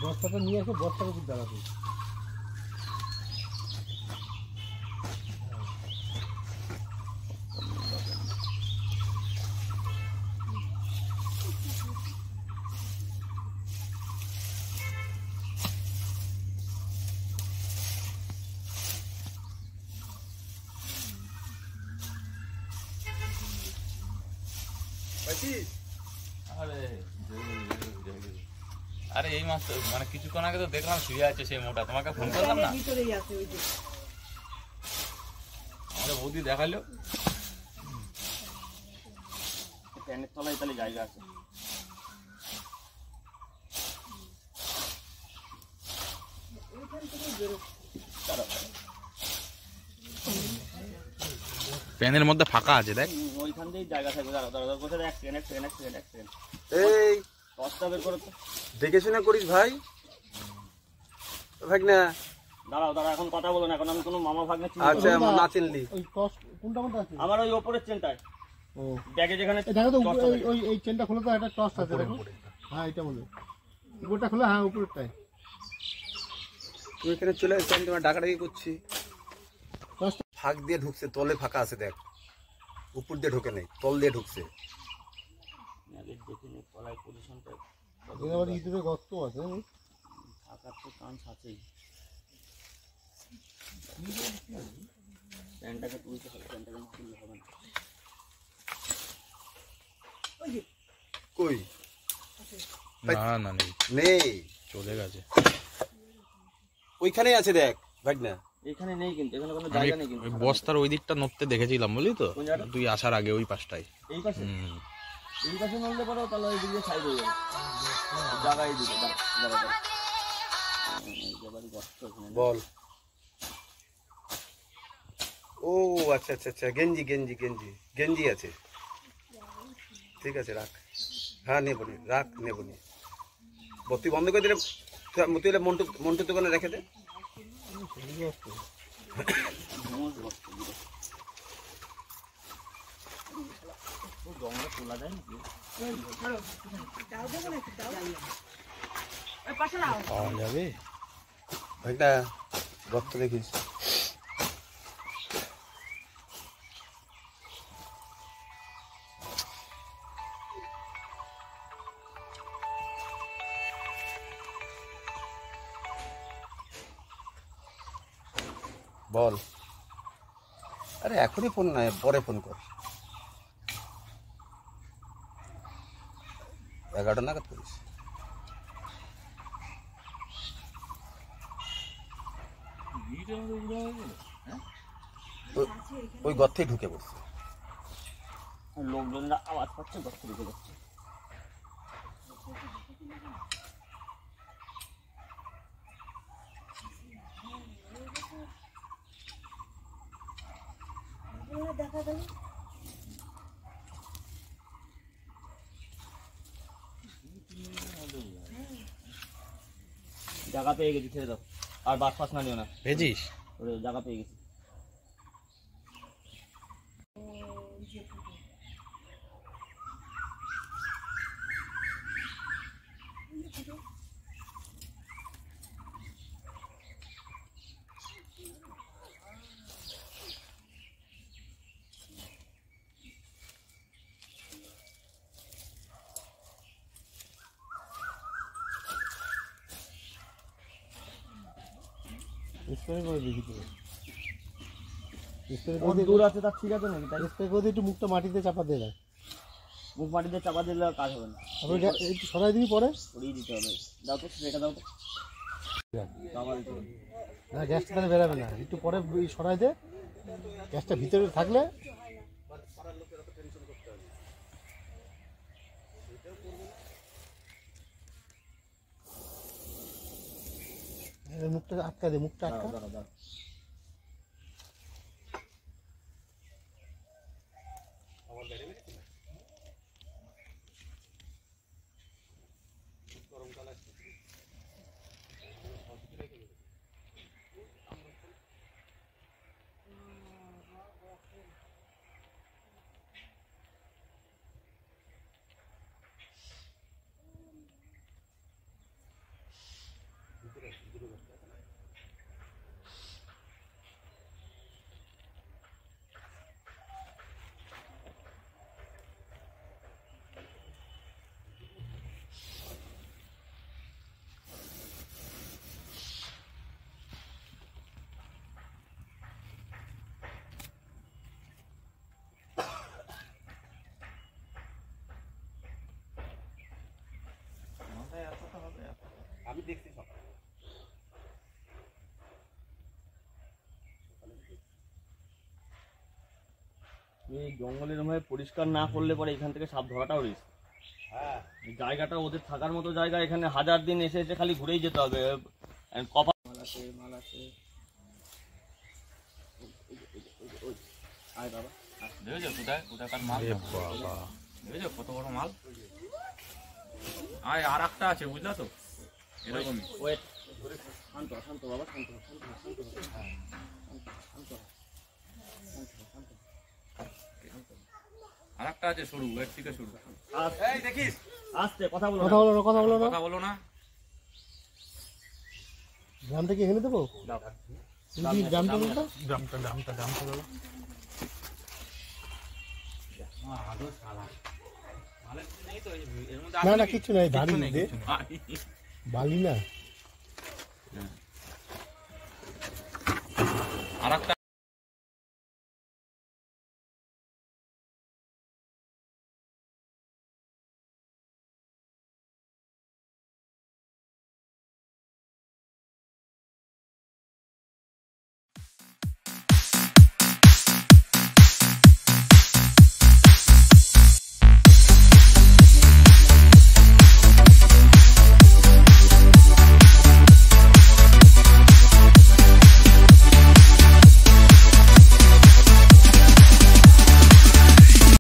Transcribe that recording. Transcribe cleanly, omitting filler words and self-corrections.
বস্তাটা নিয়ে এসে বস্তার উপর দাঁড়াবে। আরে এই মাছ মানে কিছুক্ষণ আগে তো দেখলাম শুয়ে আছে সেই মোটা, তোমাকে ফোন করলাম না, আমাদের বৌদি দেখালো ফ্যানের তলায় তাহলে জায়গা আছে। প্যানের মধ্যে ফাঁকা আছে দেখ, ওইখান থেকেই জায়গা থাকবে। দাঁড়া দাঁড়া বসে এক সেকেন্ড এই টসটা বের করো তো, দেখে শুনে করিস ভাই, ভাগনা। দাঁড়াও এখন কথা বলো না, এখন আমি কোনো মামা ভাগ্নে চিনি। আচ্ছা না চিনলি? ওই টস কোনটা কোনটা আছে? আমার ওই উপরের চেনটায়। ও ব্যাগে যেখানে দেখো তো ওই এই চেনটা খোলো তো, একটা টস আছে দেখো। হ্যাঁ এটা বলে উপরটা খোলো, হ্যাঁ উপরেরটাই। তুই এখানে চলে আসছিস, আমি তোমার ডাকাডাকি করছি। ফাঁক দিয়ে ঢুকছে, তলে ফাঁকা আছে দেখ, উপর দিয়ে ঢোকে নেই, তল দিয়ে ঢুকছে। দেখিনি তলায় পজিশনটা ইঁদুরের গর্ত আছে, থাকার তো চান্স আছেই। প্যান্টটাকে তুলতে হবে, প্যান্টটাকে না তুললে হবে না। কই? না নেই, চলে গেছে। ওইখানেই আছে দেখ ভাগনা। এখানে নেই কিন্তু, এখানে কোনো জায়গা নেই কিন্তু। বস্তার ওই দিকটা নড়তে দেখেছিলাম বুঝলি তো, তুই আসার আগে ওই পাশটায়। এই পাশে নড়লে পরেও তাহলে ওই দিকে সাইড হয়ে যাবে জায়গায় দিকে। বল। ও আচ্ছা আচ্ছা আচ্ছা, গেঞ্জি গেঞ্জি গেঞ্জি গেঞ্জি আছে, ঠিক আছে রাখ। হ্যাঁ নেবো নি, রাখ নেবো নি। তুই বন্ধ করে দিলে, তুই মন্টুর দোকানে রেখে দে। তোলা যায় নাকি? পাওয়া যাবে একটা রক্ত দেখিস। বল। আরে এখনই ফোন নয়, পরে ফোন কর, 11টা নাগাদ করিস। ওই গর্তেই ঢুকে পড়ছে, লোকজনরা আওয়াজ পাচ্ছে, গর্তে ঢুকে যাচ্ছে। জায়গা পেয়ে গেছি, ছেড়ে দাও। আর বাস ফাস না নিও না, পেয়েছিস? জায়গা পেয়ে গেছি। দূর আছে তার ঠিক আছে নাকি? একটু মুখটা মাটিতে চাপা দিয়ে দেয়, মুখ মাটিতে চাপা দিলে কাজ হবে না। একটু সরাই দিবি, পরে সরিয়ে দিতে হবে। দাও তো, সেটা দাও তো। না গ্যাসটা তাহলে বেরাবে না, একটু পরে সরাই দে, গ্যাসটা ভিতরে থাকলে। মুখটা আটকা দে, মুখটা আটকা। আমি দেখছি সব। এই জঙ্গলের ভাবে পরিষ্কার না করলে পরে এখান থেকে সাপ ধরাটাও রিস্ক। হ্যাঁ জায়গাটা ওদের থাকার মতো জায়গা, এখানে হাজার দিন এসে এসে খালি ঘুরেই যেতে হবে। কপাল মাল আছে আয় বাবা। দেখেছো কোথায় কোথাকার মাল? এ বাবা, দেখেছো কত বড় মাল? আর আর একটা আছে বুঝলা তো, এরকমই। ওয়েট, শান্ত শান্ত বাবা, শান্ত শান্ত শান্ত শান্ত। আর একটা আছে সরু, এর থেকে সরু। এই দেখিস আস্তে কথা বলো কথা বলো না, কথা বলো না। কথা বলো না। গ্রাম থেকে এখানে দেবো, তুমি কি গ্রাম থেকে বলতো? দামটা দাও। না না কিচ্ছু নাই, বালি দে, বালি না। আর একটা